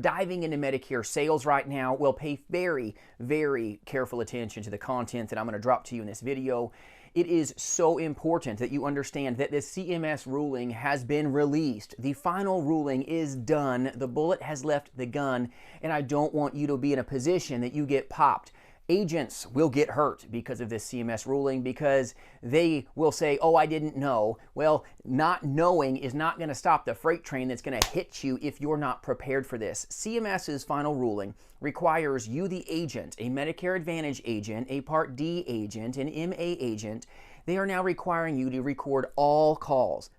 Diving into Medicare sales right now, well, pay very, very careful attention to the content that I'm going to drop to you in this video. It is so important that you understand that this CMS ruling has been released. The final ruling is done. The bullet has left the gun, and I don't want you to be in a position that you get popped. Agents will get hurt because of this CMS ruling because they will say, oh, I didn't know. Well, not knowing is not going to stop the freight train that's going to hit you if you're not prepared for this. CMS's final ruling requires you, the agent, a Medicare Advantage agent, a Part D agent, an MA agent, they are now requiring you to record all calls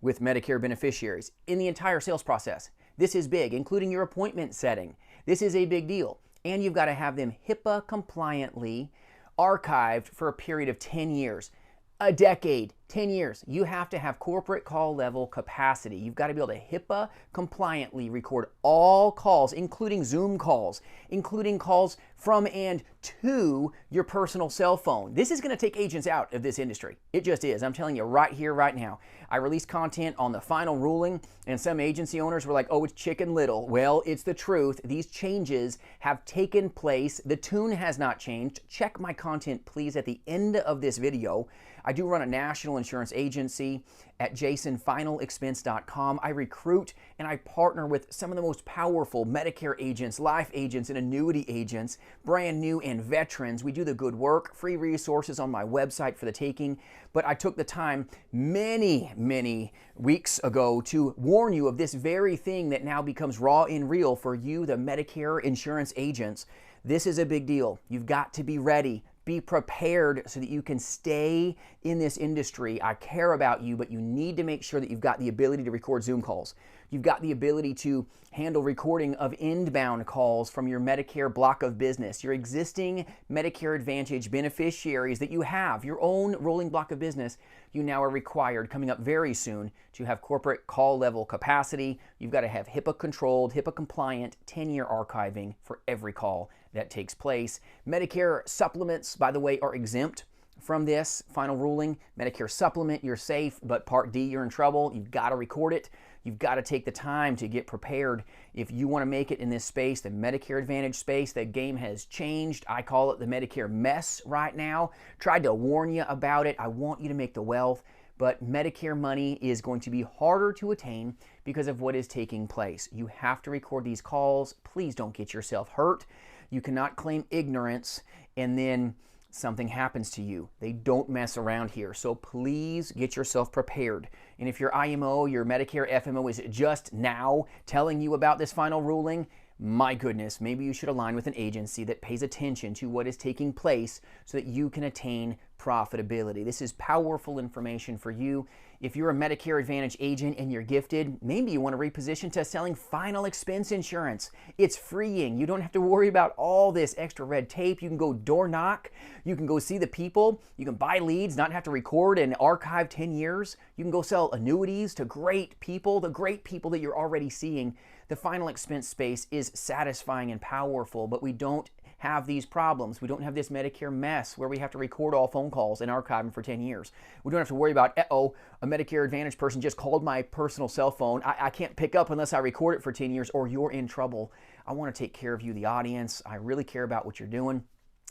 with Medicare beneficiaries in the entire sales process. This is big, including your appointment setting. This is a big deal. And you've got to have them HIPAA compliantly archived for a period of 10 years, a decade, 10 years. You have to have corporate call level capacity. You've got to be able to HIPAA compliantly record all calls, including Zoom calls, including calls from and to your personal cell phone. This is going to take agents out of this industry. It just is. I'm telling you right here, right now. I released content on the final ruling, and some agency owners were like, oh, it's Chicken Little. Well, it's the truth. These changes have taken place. The tune has not changed. Check my content, please, at the end of this video. I do run a national insurance agency at jasonfinalexpense.com. I recruit and I partner with some of the most powerful Medicare agents, life agents, and annuity agents, brand new and veterans. We do the good work, free resources on my website for the taking. But I took the time many weeks ago to warn you of this very thing that now becomes raw and real for you, the Medicare insurance agents. This is a big deal. You've got to be ready. Be prepared so that you can stay in this industry. I care about you, but you need to make sure that you've got the ability to record Zoom calls. You've got the ability to handle recording of inbound calls from your Medicare block of business, your existing Medicare Advantage beneficiaries that you have, your own rolling block of business. You now are required, coming up very soon, to have corporate call level capacity. You've got to have HIPAA controlled, HIPAA compliant, 10-year archiving for every call that takes place. Medicare supplements, by the way, are exempt from this final ruling. Medicare supplement, you're safe, but Part D, you're in trouble. You've got to record it. You've got to take the time to get prepared. If you want to make it in this space, the Medicare Advantage space, the game has changed. I call it the Medicare mess right now. Tried to warn you about it. I want you to make the wealth, but Medicare money is going to be harder to attain because of what is taking place. You have to record these calls. Please don't get yourself hurt. You cannot claim ignorance and then something happens to you. They don't mess around here. So please get yourself prepared. And if your IMO, your Medicare FMO is just now telling you about this final ruling, my goodness, maybe you should align with an agency that pays attention to what is taking place so that you can attain profitability. This is powerful information for you. If you're a Medicare Advantage agent and you're gifted, maybe you want to reposition to selling final expense insurance. It's freeing. You don't have to worry about all this extra red tape. You can go door knock. You can go see the people. You can buy leads, not have to record and archive 10 years. You can go sell annuities to great people, the great people that you're already seeing. The final expense space is satisfying and powerful, but we don't have these problems. We don't have this Medicare mess where we have to record all phone calls and archive them for 10 years. We don't have to worry about, uh-oh, a Medicare Advantage person just called my personal cell phone. I can't pick up unless I record it for 10 years or you're in trouble. I want to take care of you, the audience. I really care about what you're doing.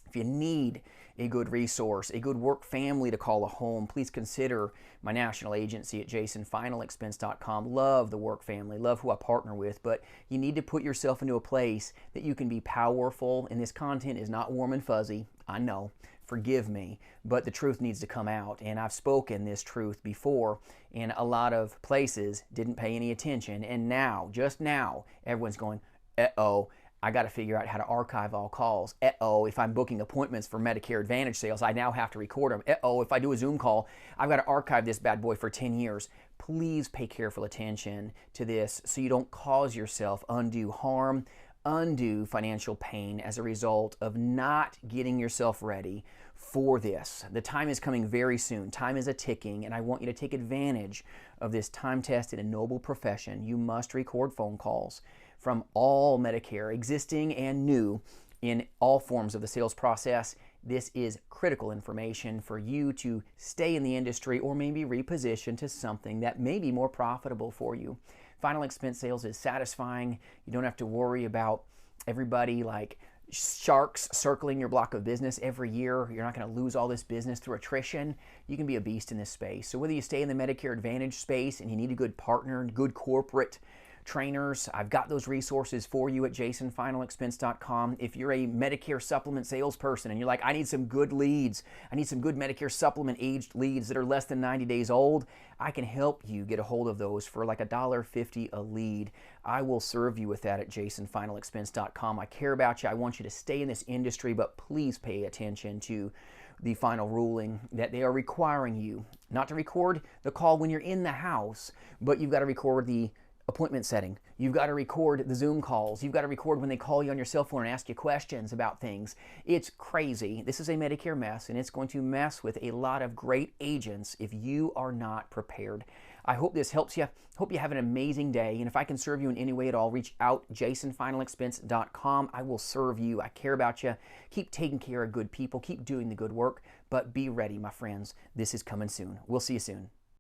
If you need a good resource, a good work family to call a home, please consider my national agency at jasonfinalexpense.com. Love the work family, love who I partner with, but you need to put yourself into a place that you can be powerful, and this content is not warm and fuzzy. I know, forgive me, but the truth needs to come out, and I've spoken this truth before, and a lot of places didn't pay any attention, and now, just now, everyone's going, uh-oh, I got to figure out how to archive all calls. Uh-oh, if I'm booking appointments for Medicare Advantage sales, I now have to record them. Uh-oh, if I do a Zoom call, I've got to archive this bad boy for 10 years. Please pay careful attention to this so you don't cause yourself undue harm, undue financial pain as a result of not getting yourself ready for this. The time is coming very soon. Time is a-ticking, and I want you to take advantage of this time-tested and noble profession. You must record phone calls from all Medicare, existing and new, in all forms of the sales process. This is critical information for you to stay in the industry or maybe reposition to something that may be more profitable for you. Final expense sales is satisfying. You don't have to worry about everybody like sharks circling your block of business every year. You're not going to lose all this business through attrition. You can be a beast in this space. So whether you stay in the Medicare Advantage space and you need a good partner, good corporate trainers, I've got those resources for you at jasonfinalexpense.com. If you're a Medicare supplement salesperson and you're like, I need some good leads, I need some good Medicare supplement aged leads that are less than 90 days old, I can help you get a hold of those for like $1.50 a lead. I will serve you with that at jasonfinalexpense.com. I care about you. I want you to stay in this industry, but please pay attention to the final ruling that they are requiring you not to record the call when you're in the house, but you've got to record the appointment setting. You've got to record the Zoom calls. You've got to record when they call you on your cell phone and ask you questions about things. It's crazy. This is a Medicare mess, and it's going to mess with a lot of great agents if you are not prepared. I hope this helps you. Hope you have an amazing day. And if I can serve you in any way at all, reach out, jasonfinalexpense.com. I will serve you. I care about you. Keep taking care of good people. Keep doing the good work. But be ready, my friends. This is coming soon. We'll see you soon.